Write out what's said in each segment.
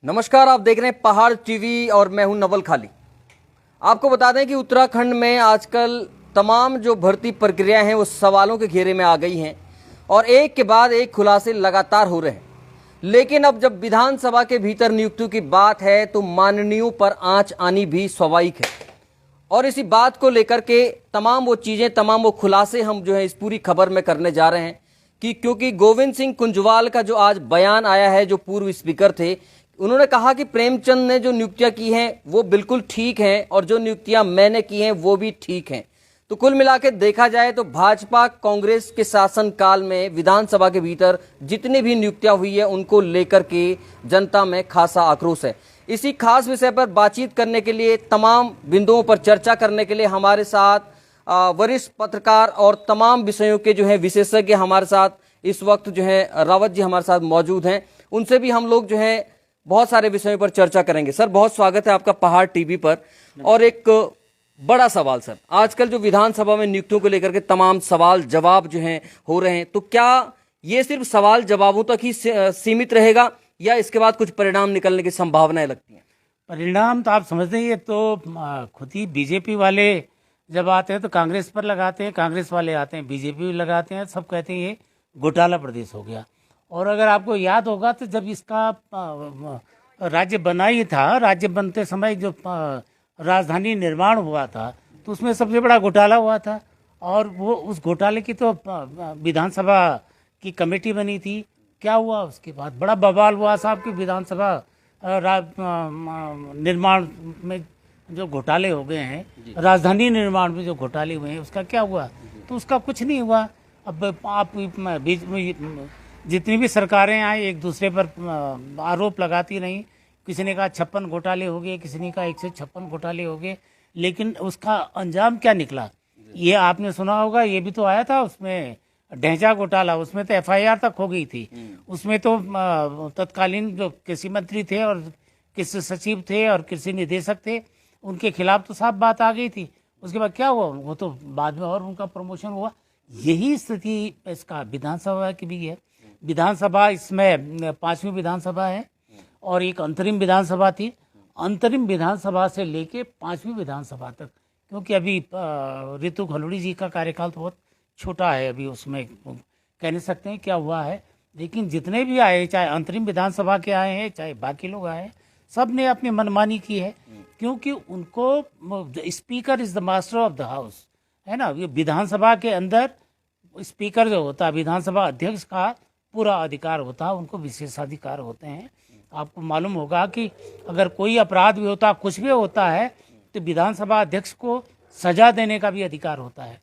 नमस्कार, आप देख रहे हैं पहाड़ टीवी और मैं हूं नवल खाली। आपको बता दें कि उत्तराखंड में आजकल तमाम जो भर्ती प्रक्रियाएं हैं वो सवालों के घेरे में आ गई हैं और एक के बाद एक खुलासे लगातार हो रहे हैं। लेकिन अब जब विधानसभा के भीतर नियुक्तियों की बात है तो माननीयों पर आंच आनी भी स्वाभाविक है और इसी बात को लेकर के तमाम वो चीजें, तमाम वो खुलासे हम जो है इस पूरी खबर में करने जा रहे हैं कि क्योंकि गोविंद सिंह कुंजवाल का जो आज बयान आया है, जो पूर्व स्पीकर थे, उन्होंने कहा कि प्रेमचंद ने जो नियुक्तियां की हैं वो बिल्कुल ठीक हैं और जो नियुक्तियां मैंने की हैं वो भी ठीक हैं। तो कुल मिला के देखा जाए तो भाजपा कांग्रेस के शासनकाल में विधानसभा के भीतर जितनी भी नियुक्तियां हुई है उनको लेकर के जनता में खासा आक्रोश है। इसी खास विषय पर बातचीत करने के लिए, तमाम बिंदुओं पर चर्चा करने के लिए हमारे साथ वरिष्ठ पत्रकार और तमाम विषयों के जो है विशेषज्ञ हमारे साथ इस वक्त जो है रावत जी हमारे साथ मौजूद हैं। उनसे भी हम लोग जो है बहुत सारे विषयों पर चर्चा करेंगे। सर, बहुत स्वागत है आपका पहाड़ टीवी पर। और एक बड़ा सवाल सर, आजकल जो विधानसभा में नियुक्तियों को लेकर के तमाम सवाल जवाब जो हैं हो रहे हैं, तो क्या ये सिर्फ सवाल जवाबों तक ही सीमित रहेगा या इसके बाद कुछ परिणाम निकलने की संभावनाएं लगती हैं? परिणाम तो आप समझते हैं, तो खुद ही बीजेपी वाले जब आते हैं तो कांग्रेस पर लगाते हैं, कांग्रेस वाले आते हैं बीजेपी लगाते हैं, सब कहते हैं ये घोटाला प्रदेश हो गया। और अगर आपको याद होगा तो जब इसका राज्य बना ही था, राज्य बनते समय जो राजधानी निर्माण हुआ था तो उसमें सबसे बड़ा घोटाला हुआ था और वो उस घोटाले की तो विधानसभा की कमेटी बनी थी। क्या हुआ उसके बाद? बड़ा बवाल हुआ साहब कि विधानसभा निर्माण में जो घोटाले हो गए हैं, राजधानी निर्माण में जो घोटाले हुए हैं उसका क्या हुआ? तो उसका कुछ नहीं हुआ। अब आप बीच में जितनी भी सरकारें आई एक दूसरे पर आरोप लगाती रहीं। किसी ने कहा 56 घोटाले हो गए, किसी ने कहा 156 घोटाले हो गए, लेकिन उसका अंजाम क्या निकला ये आपने सुना होगा। ये भी तो आया था उसमें ढैंचा घोटाला, उसमें तो एफआईआर तक हो गई थी। उसमें तो तत्कालीन जो कृषि मंत्री थे और कृषि सचिव थे और कृषि निदेशक थे, उनके खिलाफ तो साफ बात आ गई थी। उसके बाद क्या हुआ? वो तो बाद में और उनका प्रमोशन हुआ। यही स्थिति इसका विधानसभा की भी है। विधानसभा इसमें 5वीं विधानसभा है और एक अंतरिम विधानसभा थी। अंतरिम विधानसभा से लेके 5वीं विधानसभा तक, क्योंकि अभी ऋतु खलूड़ी जी का कार्यकाल तो बहुत छोटा है, अभी उसमें कह नहीं सकते हैं क्या हुआ है। लेकिन जितने भी आए, चाहे अंतरिम विधानसभा के आए हैं चाहे बाकी लोग आए हैं, सब ने अपनी मनमानी की है, क्योंकि उनको speaker is the master of the house है ना। ये विधानसभा के अंदर स्पीकर जो होता है, विधानसभा अध्यक्ष का पूरा अधिकार होता है, उनको विशेषाधिकार होते हैं। आपको मालूम होगा कि अगर कोई अपराध भी होता, कुछ भी होता है, तो विधानसभा अध्यक्ष को सजा देने का भी अधिकार होता है।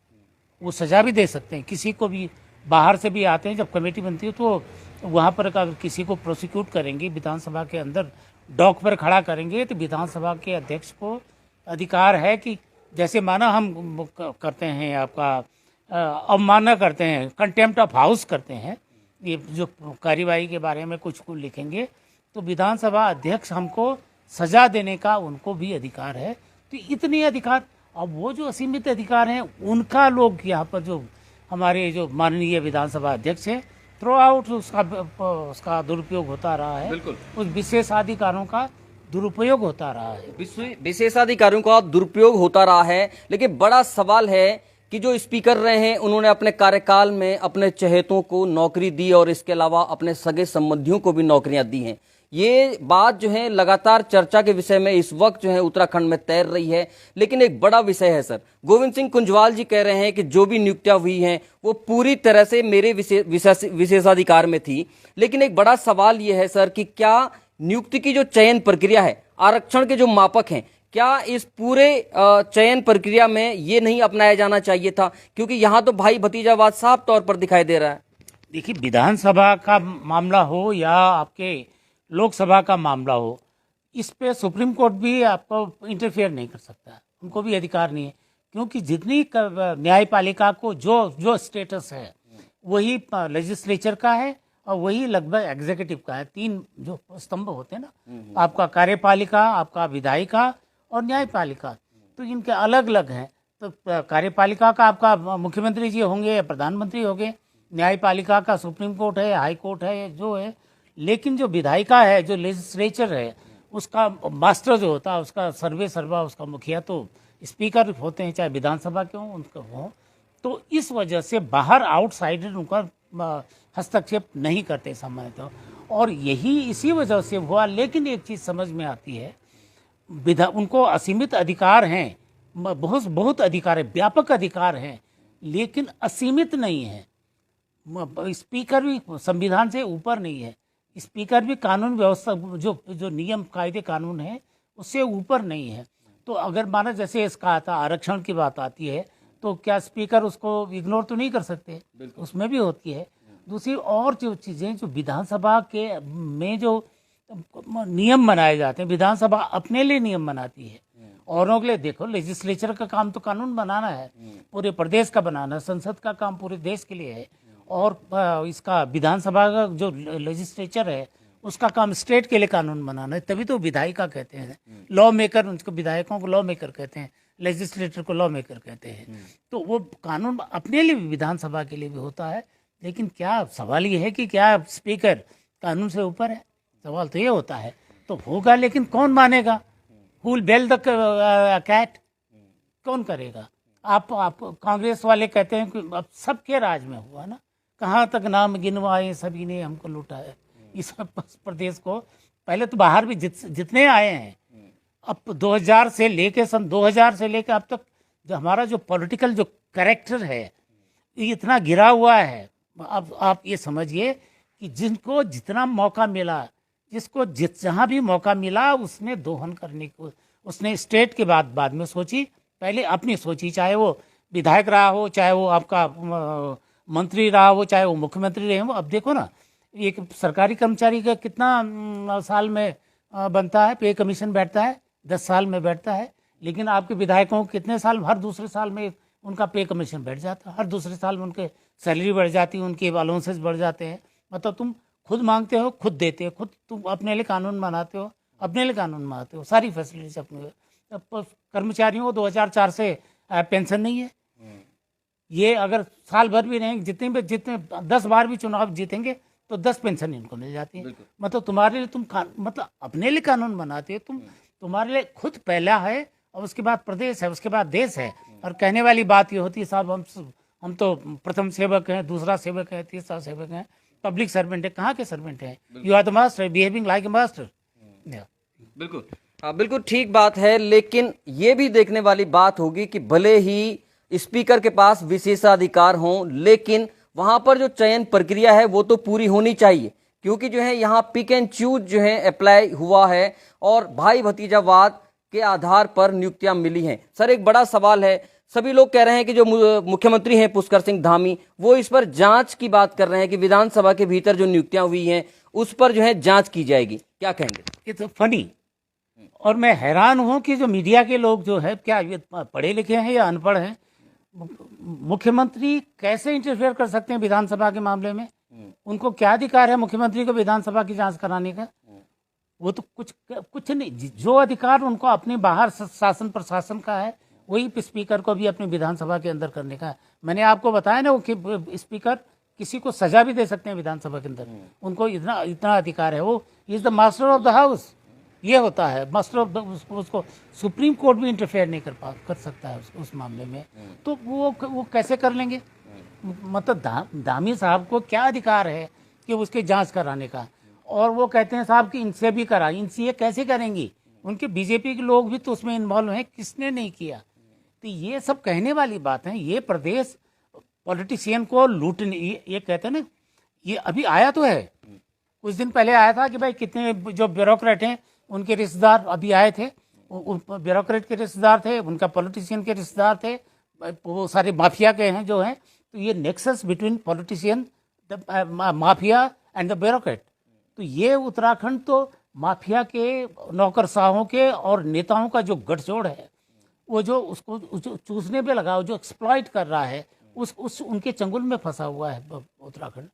वो सजा भी दे सकते हैं किसी को भी। बाहर से भी आते हैं, जब कमेटी बनती है तो वहाँ पर अगर किसी को प्रोसिक्यूट करेंगे, विधानसभा के अंदर डॉक पर खड़ा करेंगे, तो विधानसभा के अध्यक्ष को अधिकार है कि जैसे माना हम करते हैं आपका अवमानना करते हैं, कंटेम्प्ट ऑफ हाउस करते हैं, ये जो कार्यवाही के बारे में कुछ लिखेंगे, तो विधानसभा अध्यक्ष हमको सजा देने का उनको भी अधिकार है। तो इतने अधिकार, अब वो जो असीमित अधिकार हैं उनका लोग यहाँ पर जो हमारे जो माननीय विधानसभा अध्यक्ष है, थ्रो आउट उसका दुरुपयोग होता रहा है। बिल्कुल, उस विशेषाधिकारों का दुरुपयोग होता रहा है। विशेषाधिकारियों का दुरुपयोग होता रहा है। लेकिन बड़ा सवाल है कि जो स्पीकर रहे हैं उन्होंने अपने कार्यकाल में अपने चहेतों को नौकरी दी और इसके अलावा अपने सगे संबंधियों को भी नौकरियां दी हैं। ये बात जो है लगातार चर्चा के विषय में इस वक्त जो है उत्तराखंड में तैर रही है। लेकिन एक बड़ा विषय है सर, गोविंद सिंह कुंजवाल जी कह रहे हैं कि जो भी नियुक्तियां हुई हैं वो पूरी तरह से मेरे विशेषाधिकार में थी। लेकिन एक बड़ा सवाल ये है सर कि क्या नियुक्ति की जो चयन प्रक्रिया है, आरक्षण के जो मापक हैं, क्या इस पूरे चयन प्रक्रिया में ये नहीं अपनाया जाना चाहिए था? क्योंकि यहाँ तो भाई भतीजावाद साफ तौर पर दिखाई दे रहा है। देखिए, विधानसभा का मामला हो या आपके लोकसभा का मामला हो, इस पे सुप्रीम कोर्ट भी आपको इंटरफेयर नहीं कर सकता, उनको भी अधिकार नहीं है, क्योंकि जितनी न्यायपालिका को जो स्टेटस है वही लेजिस्लेचर का है और वही लगभग एग्जीक्यूटिव का है। 3 जो स्तंभ होते हैं ना, आपका कार्यपालिका, आपका विधायिका और न्यायपालिका, तो इनके अलग अलग हैं। तो कार्यपालिका का आपका मुख्यमंत्री जी होंगे या प्रधानमंत्री होंगे, न्यायपालिका का सुप्रीम कोर्ट है, हाई कोर्ट है, जो है। लेकिन जो विधायिका है, जो लेजिस्लेचर है, उसका मास्टर जो होता है, उसका सर्वे सर्वा, उसका मुखिया तो स्पीकर होते हैं, चाहे विधानसभा के हों, उनका हो। तो इस वजह से बाहर आउटसाइडर उनका हस्तक्षेप नहीं करते सामान्यतः, और यही इसी वजह से हुआ। लेकिन एक चीज़ समझ में आती है, उनको असीमित अधिकार हैं, बहुत बहुत अधिकार है, व्यापक अधिकार हैं, लेकिन असीमित नहीं है। स्पीकर भी संविधान से ऊपर नहीं है, स्पीकर भी कानून व्यवस्था जो जो नियम कायदे कानून है उससे ऊपर नहीं है। तो अगर माना जैसे इसका आता आरक्षण की बात आती है, तो क्या स्पीकर उसको इग्नोर तो नहीं कर सकते, उसमें भी होती है। दूसरी और जो चीज़ें जो विधानसभा के में जो नियम बनाए जाते हैं, विधानसभा अपने लिए नियम बनाती है, औरों के लिए देखो, लेजिस्लेचर का काम तो कानून बनाना है, पूरे प्रदेश का बनाना, संसद का काम पूरे देश के लिए है, और इसका विधानसभा का जो लेजिस्लेचर है उसका काम स्टेट के लिए कानून बनाना है। तभी तो विधायिका कहते हैं, लॉ मेकर, उनको विधायकों को लॉ मेकर कहते हैं, लेजिस्लेटर को लॉ मेकर कहते हैं। तो वो कानून अपने लिए भी, विधानसभा के लिए भी होता है। लेकिन क्या सवाल ये है कि क्या स्पीकर कानून से ऊपर है? सवाल तो ये होता है। तो होगा, लेकिन कौन मानेगा? Who will bell the cat? कौन करेगा? आप कांग्रेस वाले कहते हैं कि अब सबके राज में हुआ ना, कहाँ तक नाम गिनवाए सभी ने हमको लुटाया। इस प्रदेश को पहले तो बाहर भी जितने आए हैं, अब 2000 से लेके सन 2000 से लेके अब तक जो हमारा जो पॉलिटिकल जो कैरेक्टर है ये इतना गिरा हुआ है। अब आप ये समझिए कि जिनको जितना मौका मिला, जिसको जहाँ भी मौका मिला उसने दोहन करने को, उसने स्टेट के बाद में सोची, पहले अपनी सोची, चाहे वो विधायक रहा हो, चाहे वो आपका मंत्री रहा हो, चाहे वो मुख्यमंत्री रहे हो। अब देखो ना, एक सरकारी कर्मचारी का कितना साल में बनता है, पे कमीशन बैठता है, 10 साल में बैठता है। लेकिन आपके विधायकों को कितने साल, हर दूसरे साल में उनका पे कमीशन बैठ जाता है, हर दूसरे साल में उनके सैलरी बढ़ जाती है, उनके अलाउंसेस बढ़ जाते हैं। मतलब तुम खुद मांगते हो, खुद देते हो, खुद तुम अपने लिए कानून बनाते हो, अपने लिए कानून बनाते हो, सारी फैसिलिटीज अपने। कर्मचारियों को 2004 से पेंशन नहीं है। ये अगर साल भर भी नहीं, जितने 10 बार भी चुनाव जीतेंगे तो 10 पेंशन इनको मिल जाती है। मतलब तुम्हारे लिए मतलब अपने लिए कानून बनाते हो, तुम्हारे लिए खुद पहला है, और उसके बाद प्रदेश है, उसके बाद देश है। और कहने वाली बात ये होती है, साहब हम तो प्रथम सेवक हैं, दूसरा सेवक है, तीसरा सेवक है, पब्लिक सर्वेंट है। कहाँ के सर्वेंट हैं? You are the master, behaving like a master. बिल्कुल, हाँ, बिल्कुल ठीक बात है। लेकिन ये भी देखने वाली बात होगी कि भले ही स्पीकर के पास विशेषाधिकार हों, लेकिन वहां पर जो चयन प्रक्रिया है वो तो पूरी होनी चाहिए, क्योंकि जो है यहाँ पिक एंड चूज जो है अप्लाई हुआ है और भाई भतीजावाद के आधार पर नियुक्तियां मिली हैं। सर, एक बड़ा सवाल है, सभी लोग कह रहे हैं कि जो मुख्यमंत्री हैं पुष्कर सिंह धामी, वो इस पर जांच की बात कर रहे हैं कि विधानसभा के भीतर जो नियुक्तियां हुई हैं उस पर जो है जांच की जाएगी। क्या कहेंगे? ये तो फनी, और मैं हैरान हूं कि जो मीडिया के लोग जो है, क्या ये पढ़े लिखे हैं या अनपढ़ हैं? मुख्यमंत्री कैसे इंटरफेयर कर सकते हैं विधानसभा के मामले में? उनको क्या अधिकार है मुख्यमंत्री को विधानसभा की जांच कराने का? वो तो कुछ नहीं। जो अधिकार उनको अपने बाहर शासन प्रशासन का है, वही स्पीकर को भी अपनी विधानसभा के अंदर करने का है। मैंने आपको बताया ना कि स्पीकर किसी को सजा भी दे सकते हैं विधानसभा के अंदर, उनको इतना अधिकार है। वो is the master of the house, ये होता है मास्टर ऑफ द। उसको सुप्रीम कोर्ट भी इंटरफेयर नहीं कर सकता है उस मामले में। तो वो कैसे कर लेंगे? मतलब धामी साहब को क्या अधिकार है कि उसकी जांच कराने का? और वो कहते हैं साहब कि इनसे भी करा, इनसे ये कैसे करेंगी? उनके बीजेपी के लोग भी तो उसमें इन्वॉल्व हैं, किसने नहीं किया? तो ये सब कहने वाली बात है। ये प्रदेश पॉलिटिशियन को लूटने, ये कहते हैं ना, ये अभी आया तो है, कुछ दिन पहले आया था कि भाई कितने जो ब्यूरोक्रेट हैं उनके रिश्तेदार अभी आए थे, ब्यूरोक्रेट के रिश्तेदार थे, उनका पॉलिटिशियन के रिश्तेदार थे, वो सारे माफिया के हैं जो हैं। तो ये nexus between politician, mafia and the bureaucrat. तो ये उत्तराखंड तो माफिया के, नौकरशाहों के और नेताओं का जो गठजोड़ है, वो जो उसको चूसने पे लगा, जो एक्सप्लॉइट कर रहा है, उनके चंगुल में फंसा हुआ है उत्तराखंड।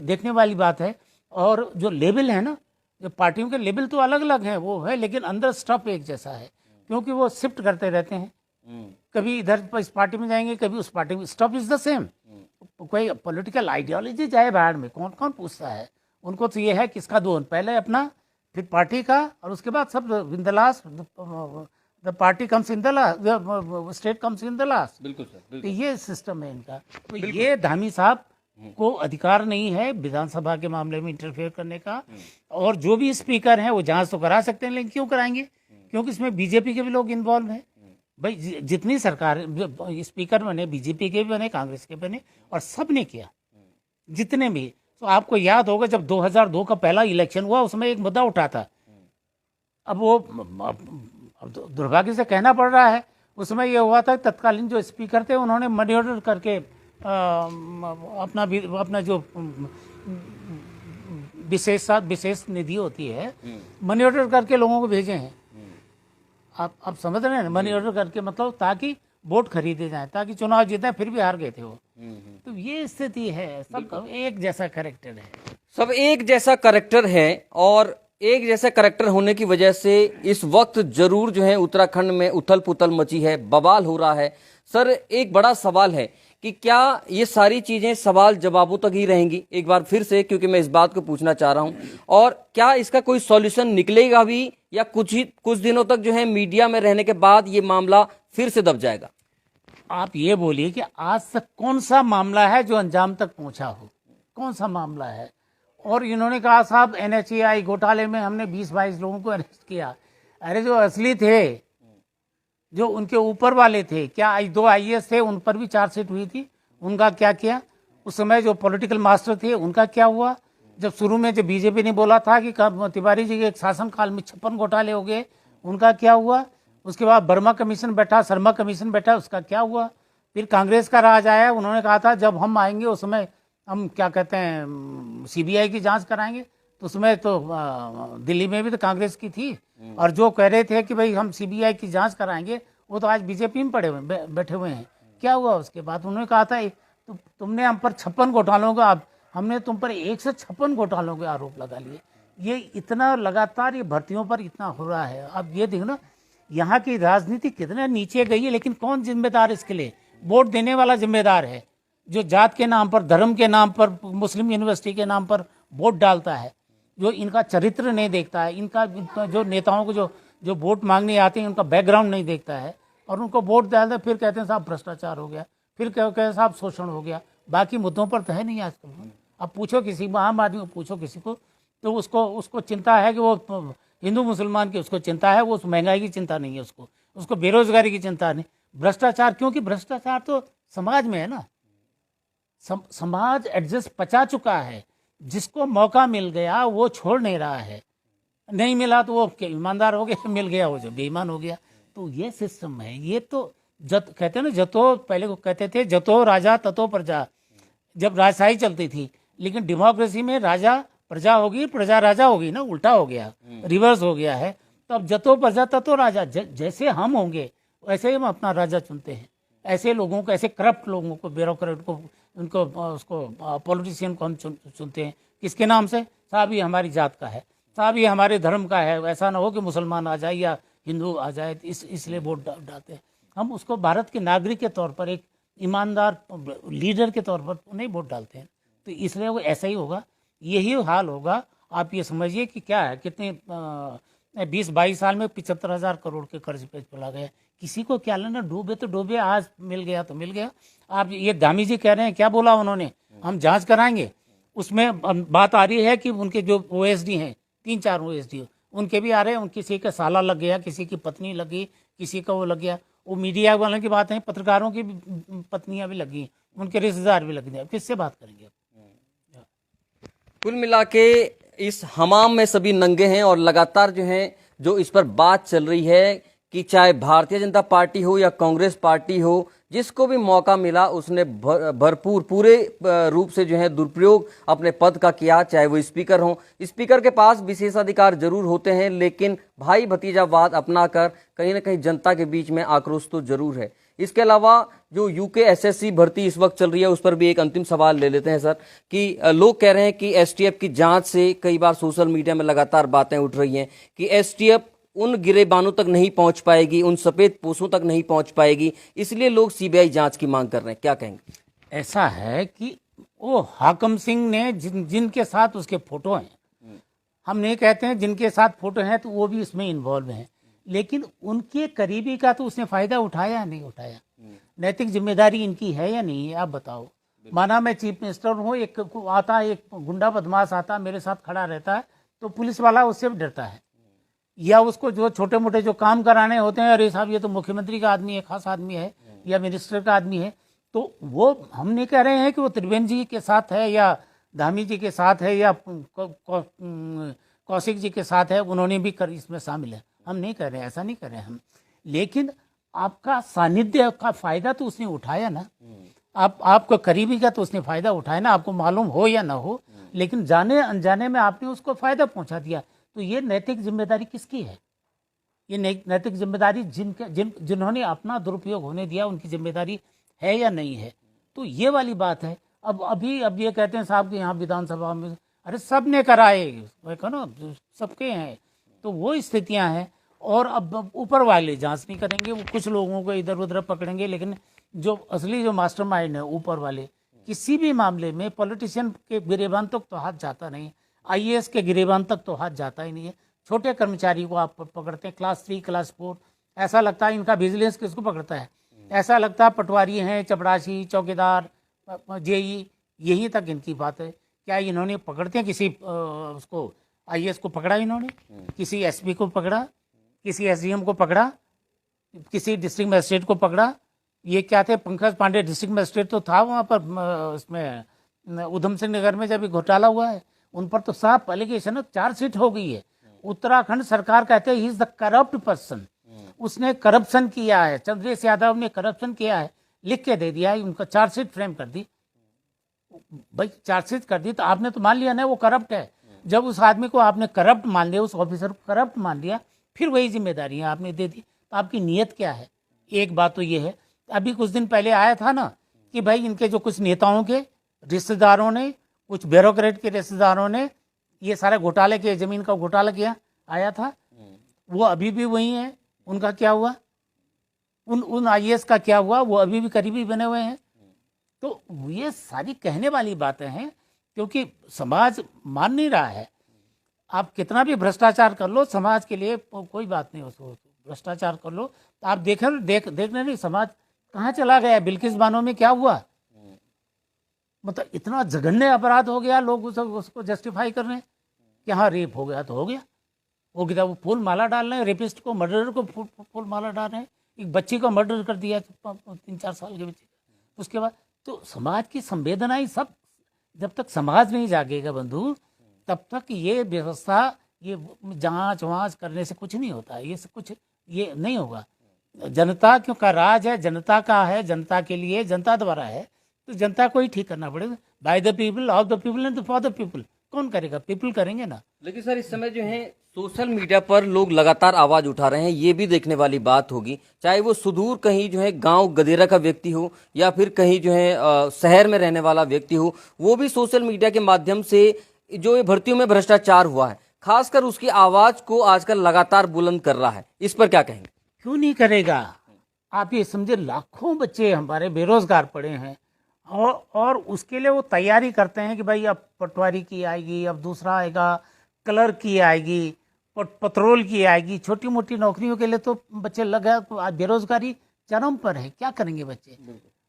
देखने वाली बात है। और जो लेवल है ना, जो पार्टियों के लेवल तो अलग अलग हैं, वो है, लेकिन अंदर स्टफ एक जैसा है, क्योंकि वो शिफ्ट करते रहते हैं। कभी इधर इस पार्टी में जाएंगे, कभी उस पार्टी में, स्टफ इज द सेम। कोई पॉलिटिकल आइडियोलॉजी जाए बाहर में, कौन कौन पूछता है? उनको तो ये है किसका दोन, पहले अपना फिर पार्टी का, और उसके बाद सब in the last the party comes in the last, state comes in the last. बिल्कुल सर, तो ये सिस्टम है इनका। तो ये धामी साहब को अधिकार नहीं है विधानसभा के मामले में इंटरफेयर करने का, और जो भी स्पीकर हैं वो जांच तो करा सकते हैं, लेकिन क्यों कराएंगे? क्योंकि इसमें बीजेपी के भी लोग इन्वॉल्व हैं। भाई जितनी सरकार स्पीकर बने, बीजेपी के भी बने, कांग्रेस के बने, और सब ने किया जितने भी। तो आपको याद होगा जब 2002 का पहला इलेक्शन हुआ, उसमें एक मुद्दा उठा था। अब वो अब दुर्भाग्य से कहना पड़ रहा है, उसमें ये हुआ था तत्कालीन जो स्पीकर थे उन्होंने मनी ऑर्डर करके अपना जो विशेष निधि होती है, मनी ऑर्डर करके लोगों को भेजे हैं। आप समझ रहे हैं, मनी ऑर्डर करके मतलब ताकि वोट खरीदे जाए, ताकि चुनाव जीते, फिर भी हार गए थे वो। तो ये स्थिति है, सब एक जैसा कैरेक्टर है, सब एक जैसा कैरेक्टर है, और एक जैसा कैरेक्टर होने की वजह से इस वक्त जरूर जो है उत्तराखंड में उथल पुथल मची है, बवाल हो रहा है। सर, एक बड़ा सवाल है कि क्या ये सारी चीजें सवाल जवाबों तक ही रहेंगी? एक बार फिर से, क्योंकि मैं इस बात को पूछना चाह रहा हूं, और क्या इसका कोई सॉल्यूशन निकलेगा भी, या कुछ दिनों तक जो है मीडिया में रहने के बाद ये मामला फिर से दब जाएगा? आप ये बोलिए कि आज तक कौन सा मामला है जो अंजाम तक पहुंचा हो? कौन सा मामला है? और इन्होंने कहा साहब NHAI घोटाले में हमने 20-22 लोगों को अरेस्ट किया। अरे जो असली थे, जो उनके ऊपर वाले थे, क्या 2 IAS थे, उन पर भी चार्जशीट हुई थी, उनका क्या किया? उस समय जो पॉलिटिकल मास्टर थे उनका क्या हुआ? जब शुरू में जब बीजेपी ने बोला था कि तिवारी जी के एक शासनकाल में 56 घोटाले हो गए, उनका क्या हुआ? उसके बाद वर्मा कमीशन बैठा, शर्मा कमीशन बैठा, उसका क्या हुआ? फिर कांग्रेस का राज आया, उन्होंने कहा था जब हम आएंगे उस समय हम क्या कहते हैं CBI की जांच कराएंगे। तो उसमें तो दिल्ली में भी तो कांग्रेस की थी, और जो कह रहे थे कि भाई हम CBI की जांच कराएंगे, वो तो आज बीजेपी में बैठे हुए हैं। क्या हुआ उसके बाद? उन्होंने कहा था तो तुमने हम पर 56 घोटालों का, हमने तुम पर 156 घोटालों के आरोप लगा लिए। ये इतना लगातार ये भर्तियों पर इतना हो रहा है। अब ये देखो ना, यहाँ की राजनीति कितने नीचे गई है, लेकिन कौन जिम्मेदार इसके लिए? वोट देने वाला जिम्मेदार है, जो जात के नाम पर, धर्म के नाम पर, मुस्लिम यूनिवर्सिटी के नाम पर वोट डालता है, जो इनका चरित्र नहीं देखता है, इनका जो नेताओं को जो वोट मांगने आते हैं उनका बैकग्राउंड नहीं देखता है, और उनको वोट डालते, फिर कहते हैं साहब भ्रष्टाचार हो गया, फिर कहते हैं साहब शोषण हो गया। बाकी मुद्दों पर तो है नहीं आजकल। अब पूछो किसी को, आम आदमी को पूछो किसी को, तो उसको चिंता है कि वो हिंदू मुसलमान की उसको चिंता है, वो उस महंगाई की चिंता नहीं है, उसको बेरोजगारी की चिंता नहीं, भ्रष्टाचार, क्योंकि भ्रष्टाचार तो समाज में है ना। समाज एडजस्ट पचा चुका है, जिसको मौका मिल गया वो छोड़ नहीं रहा है, नहीं मिला तो वो ईमानदार हो गया, मिल गया वो जो बेईमान हो गया। तो ये सिस्टम है। ये तो कहते हैं ना, जतो पहले को कहते थे जतो राजा ततो प्रजा, जब राजशाही चलती थी, लेकिन डेमोक्रेसी में राजा प्रजा होगी, प्रजा राजा होगी ना, उल्टा हो गया, रिवर्स हो गया है। तो अब जतो प्रजा ततो राजा, जैसे हम होंगे वैसे ही हम अपना राजा चुनते हैं। ऐसे लोगों को, ऐसे करप्ट लोगों को, ब्यूरोक्रेट को, उनको उसको पॉलिटिशियन को हम चुनते हैं। किसके नाम से? साहब ये हमारी जात का है, साहब ये हमारे धर्म का है। ऐसा ना हो कि मुसलमान आ जाए या हिंदू आ जाए, इसलिए वोट डालते हैं हम। उसको भारत के नागरिक के तौर पर, एक ईमानदार लीडर के तौर पर नहीं वोट डालते हैं। तो इसलिए वो ऐसा ही होगा, यही हाल होगा। आप ये समझिए कि क्या है, कितने 20-22 साल में 75,000 करोड़ के कर्ज पे चला गया। किसी को क्या लेना, डूबे तो डूबे, आज मिल गया तो मिल गया। आप ये दामी जी कह रहे हैं, क्या बोला उन्होंने, हम जांच कराएंगे। उसमें बात आ रही है कि उनके जो OSD हैं, 3-4 OSD उनके भी आ रहे हैं, किसी का साला लग गया, किसी की पत्नी लगी, किसी का वो लग गया। वो मीडिया वालों की बात है, पत्रकारों की भी पत्नियां भी लगी, उनके रिश्तेदार भी लग गए। किससे बात करेंगे? कुल मिला के इस हमाम में सभी नंगे हैं, और लगातार जो है जो इस पर बात चल रही है कि चाहे भारतीय जनता पार्टी हो या कांग्रेस पार्टी हो, जिसको भी मौका मिला उसने भरपूर पूरे रूप से जो है दुरुपयोग अपने पद का किया। चाहे वो स्पीकर हो, स्पीकर के पास विशेषाधिकार जरूर होते हैं, लेकिन भाई भतीजावाद अपनाकर कहीं ना कहीं जनता के बीच में आक्रोश तो जरूर है। इसके अलावा जो UK SSC भर्ती इस वक्त चल रही है, उस पर भी एक अंतिम सवाल ले लेते हैं सर, कि लोग कह रहे हैं कि STF की जांच से, कई बार सोशल मीडिया में लगातार बातें उठ रही हैं कि STF उन गिरेबानों तक नहीं पहुंच पाएगी, उन सफेद पोशों तक नहीं पहुंच पाएगी, इसलिए लोग CBI जांच की मांग कर रहे हैं। क्या कहेंगे? ऐसा है कि वो हाकम सिंह ने जिनके साथ उसके फोटो हैं, हम नहीं कहते हैं जिनके साथ फोटो हैं तो वो भी इसमें इन्वॉल्व हैं, लेकिन उनके करीबी का तो उसने फायदा उठाया या नहीं उठाया? नैतिक जिम्मेदारी इनकी है या नहीं है? आप बताओ। माना मैं चीफ मिनिस्टर हूँ, एक गुंडा बदमाश आता मेरे साथ खड़ा रहता है तो पुलिस वाला उससे भी डरता है, या उसको जो छोटे मोटे जो काम कराने होते हैं, अरे साहब ये तो मुख्यमंत्री का आदमी है, खास आदमी है, या मिनिस्टर का आदमी है, तो वो हम नहीं कह रहे हैं कि वो त्रिवेंद्र जी के साथ है या धामी जी के साथ है या कौशिक जी के साथ है, उन्होंने भी इसमें शामिल है, हम नहीं कह रहे हैं, ऐसा नहीं कर रहे हैं हम, लेकिन आपका सानिध्य का फायदा तो उसने उठाया ना, आपको करीबी का तो उसने फायदा उठाया ना, आपको मालूम हो या ना हो, लेकिन जाने अनजाने में आपने उसको फायदा पहुंचा दिया। तो ये नैतिक जिम्मेदारी किसकी है? ये नैतिक जिम्मेदारी जिन्होंने अपना दुरुपयोग होने दिया उनकी जिम्मेदारी है या नहीं है? तो ये वाली बात है। अब ये कहते हैं साहब कि यहाँ विधानसभा में, अरे सब ने कराए, ना सबके हैं, तो वो स्थितियां हैं। और अब ऊपर वाले जांच नहीं करेंगे, वो कुछ लोगों को इधर उधर पकड़ेंगे, लेकिन जो असली जो मास्टरमाइंड है ऊपर वाले, किसी भी मामले में पॉलिटिशियन के गिरेबान तक तो हाथ जाता नहीं, आईएएस के गिरेबान तक तो हाथ जाता ही नहीं है। छोटे कर्मचारी को आप पकड़ते हैं, क्लास 3 क्लास 4, ऐसा लगता है इनका विजिलेंस किसको पकड़ता है? ऐसा लगता है पटवारी हैं, चपरासी, चौकीदार, जेई, यहीं तक इनकी बात है। क्या इन्होंने पकड़ते हैं किसी उसको आईएएस को पकड़ा इन्होंने? किसी एसपी को पकड़ा? किसी एसडीएम को पकड़ा? किसी डिस्ट्रिक्ट मजिस्ट्रेट को पकड़ा? ये क्या थे, पंकज पांडे डिस्ट्रिक्ट मजिस्ट्रेट तो था वहाँ पर उसमें उधम सिंह नगर में जब घोटाला हुआ है, उन पर तो साफ एलिगेशन है, चार्जशीट हो गई है। उत्तराखंड सरकार कहते हैं he is the corrupt person, उसने करप्शन किया है, चंद्रेश यादव ने करप्शन किया है, लिख के दे दिया है, उनका चार्जशीट फ्रेम कर दी। भाई चार्जशीट कर दी तो आपने तो मान लिया ना वो करप्ट है। जब उस आदमी को आपने करप्ट मान लिया, उस ऑफिसर को करप्ट मान लिया, फिर वही जिम्मेदारियां आपने दे दी, तो आपकी नीयत क्या है? एक बात तो ये है। अभी कुछ दिन पहले आया था ना कि भाई इनके जो कुछ नेताओं के रिश्तेदारों ने, कुछ ब्यूरोक्रेट के रिश्तेदारों ने ये सारे घोटाले के, जमीन का घोटाला किया, आया था, वो अभी भी वही है। उनका क्या हुआ? उन आईएएस का क्या हुआ? वो अभी भी करीबी बने हुए हैं। तो ये सारी कहने वाली बातें हैं, क्योंकि समाज मान नहीं रहा है। आप कितना भी भ्रष्टाचार कर लो, समाज के लिए कोई बात नहीं, उसको भ्रष्टाचार कर लो तो आप देखने नहीं समाज कहाँ चला गया। बिल्किस बानो में क्या हुआ? मतलब इतना जघन्य अपराध हो गया, लोग उसको जस्टिफाई कर रहे हैं कि हाँ रेप हो गया तो हो गया, वो कितना वो फूल माला डाल रहे हैं, रेपिस्ट को, मर्डरर को फूल माला डाल रहे हैं। एक बच्ची को मर्डर कर दिया 3-4 साल के बच्चे। उसके बाद तो समाज की संवेदनाएं सब, जब तक समाज नहीं जागेगा बंधु, तब तक ये व्यवस्था, ये जांच वाँच करने से कुछ नहीं होता है, ये सब कुछ ये नहीं होगा। जनता क्यों का राज है, जनता का है, जनता के लिए, जनता द्वारा है, तो जनता को ही ठीक करना पड़ेगा। By the people, of the people and for the people. कौन करेगा? पीपल करेंगे ना। लेकिन सर इस समय जो है सोशल मीडिया पर लोग लगातार आवाज उठा रहे हैं, ये भी देखने वाली बात होगी, चाहे वो सुदूर कहीं जो है गांव गदेरा का व्यक्ति हो या फिर कहीं जो है शहर में रहने वाला व्यक्ति हो, वो भी सोशल मीडिया के माध्यम से जो ये भर्तियों में भ्रष्टाचार हुआ है, खासकर उसकी आवाज को आजकल लगातार बुलंद कर रहा है। इस पर क्या कहेंगे? क्यों नहीं करेगा? आप ये समझे, लाखों बच्चे हमारे बेरोजगार पड़े हैं, और उसके लिए वो तैयारी करते हैं कि भाई अब पटवारी की आएगी, अब दूसरा आएगा, क्लर्क की आएगी, पेट्रोल की आएगी, छोटी मोटी नौकरियों के लिए तो बच्चे लगा, बेरोजगारी चरम पर है। क्या करेंगे बच्चे?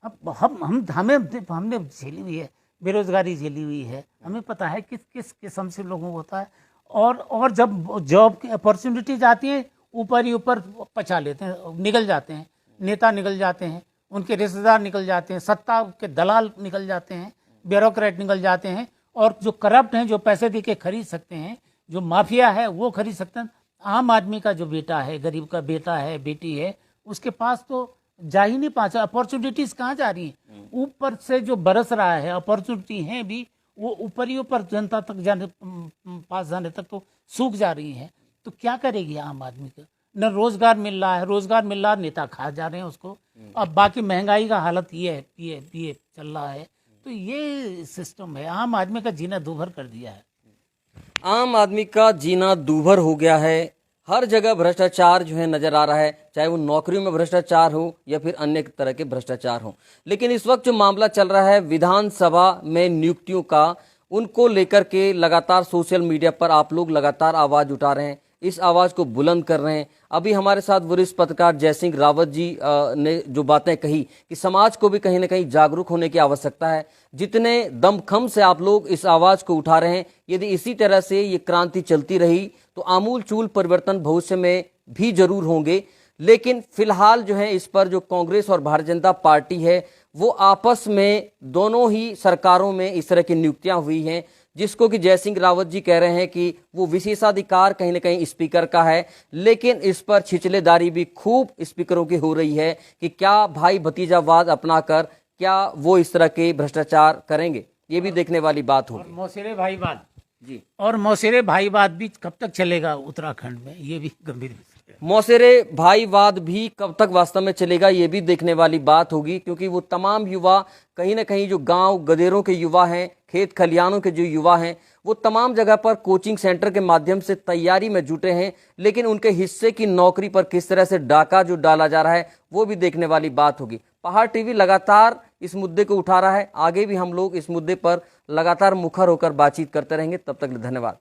अब हमने झेली हुई है, बेरोजगारी झेली हुई है, हमें पता है किस किस किस्म से लोगों को होता है। और जब जॉब की अपॉर्चुनिटीज आती है, ऊपर ही ऊपर पचा लेते हैं, निकल जाते हैं, नेता निकल जाते हैं, उनके रिश्तेदार निकल जाते हैं, सत्ता के दलाल निकल जाते हैं, ब्यूरोक्रेट निकल जाते हैं, और जो करप्ट हैं, जो पैसे दे के खरीद सकते हैं, जो माफिया है वो खरीद सकते हैं। आम आदमी का जो बेटा है, गरीब का बेटा है, बेटी है, उसके पास तो जा ही नहीं पाता। अपॉर्चुनिटीज कहाँ जा रही हैं? ऊपर से जो बरस रहा है, अपॉर्चुनिटी है भी, वो ऊपर ही ऊपर जनता तक जाने, पास जाने तक तो सूख जा रही है। तो क्या करेगी आम आदमी का? न रोजगार मिल रहा है, रोजगार मिल रहा है, नेता खा जा रहे हैं उसको। अब बाकी महंगाई का हालत ये है, पिए चल रहा है। तो ये सिस्टम है, आम आदमी का जीना दूभर कर दिया है। आम आदमी का जीना दूभर हो गया है। हर जगह भ्रष्टाचार जो है नजर आ रहा है, चाहे वो नौकरियों में भ्रष्टाचार हो या फिर अन्य तरह के भ्रष्टाचार हो। लेकिन इस वक्त जो मामला चल रहा है विधानसभा में नियुक्तियों का, उनको लेकर के लगातार सोशल मीडिया पर आप लोग लगातार आवाज उठा रहे हैं, इस आवाज को बुलंद कर रहे हैं। अभी हमारे साथ वरिष्ठ पत्रकार जयसिंह रावत जी ने जो बातें कही कि समाज को भी कहीं ना कहीं जागरूक होने की आवश्यकता है। जितने दमखम से आप लोग इस आवाज को उठा रहे हैं, यदि इसी तरह से ये क्रांति चलती रही तो आमूल चूल परिवर्तन भविष्य में भी जरूर होंगे। लेकिन फिलहाल जो है इस पर जो कांग्रेस और भारतीय जनता पार्टी है वो आपस में दोनों ही सरकारों में इस तरह की नियुक्तियां हुई हैं, जिसको कि जयसिंह रावत जी कह रहे हैं कि वो विशेषाधिकार कहीं ना कहीं स्पीकर का है। लेकिन इस पर छिछलेदारी भी खूब स्पीकरों की हो रही है कि क्या भाई भतीजावाद अपनाकर क्या वो इस तरह के भ्रष्टाचार करेंगे, ये भी देखने वाली बात होगी। मौसेरे भाईवाद जी, और मौसेरे भाईवाद भी कब तक चलेगा उत्तराखंड में, ये भी गंभीर विषय है। मौसेरे भाईवाद भी कब तक वास्तव में चलेगा, ये भी देखने वाली बात होगी, क्योंकि वो तमाम युवा कहीं ना कहीं जो गांव गदेरों के युवा हैं, खेत खलियानों के जो युवा हैं, वो तमाम जगह पर कोचिंग सेंटर के माध्यम से तैयारी में जुटे हैं। लेकिन उनके हिस्से की नौकरी पर किस तरह से डाका जो डाला जा रहा है वो भी देखने वाली बात होगी। पहाड़ टीवी लगातार इस मुद्दे को उठा रहा है, आगे भी हम लोग इस मुद्दे पर लगातार मुखर होकर बातचीत करते रहेंगे। तब तक धन्यवाद।